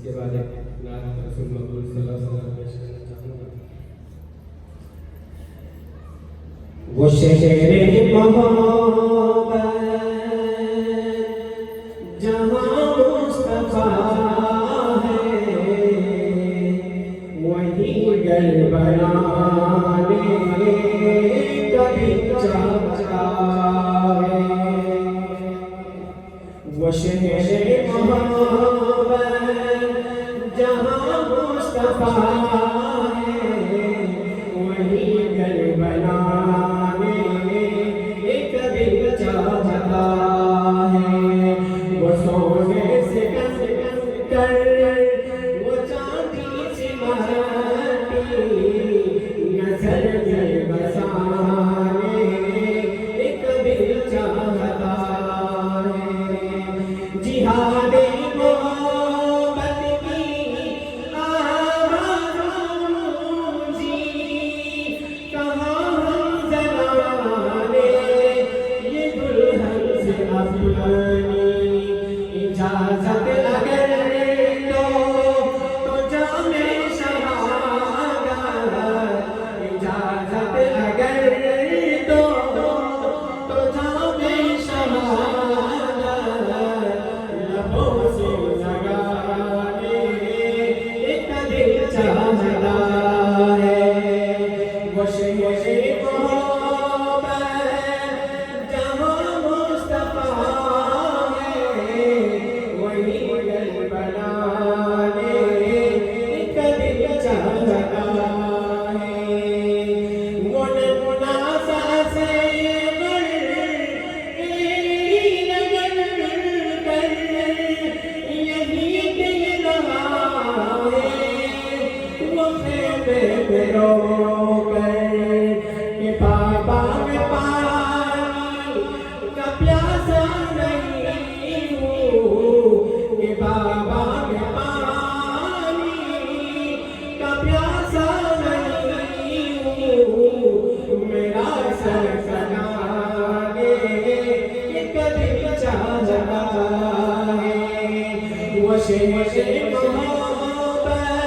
اس کے بعد ایک نعت رسول مقبول صلی اللہ علیہ وسلم پیش کرنا چاہوں گا. وہ شہر محبت جہاں مصطفیٰ ہے وہی کربلا نے کبھی چاہتا ہے. وہ شہر محبت جہاں مصطفیٰ ہے وہی کربلا اجازت اگر تو جام شہادت اجازت اگر تو جام شہادت لبوں سے لگانے ایک دل چاہتا ہے. وہ شہر وہ شہر محبت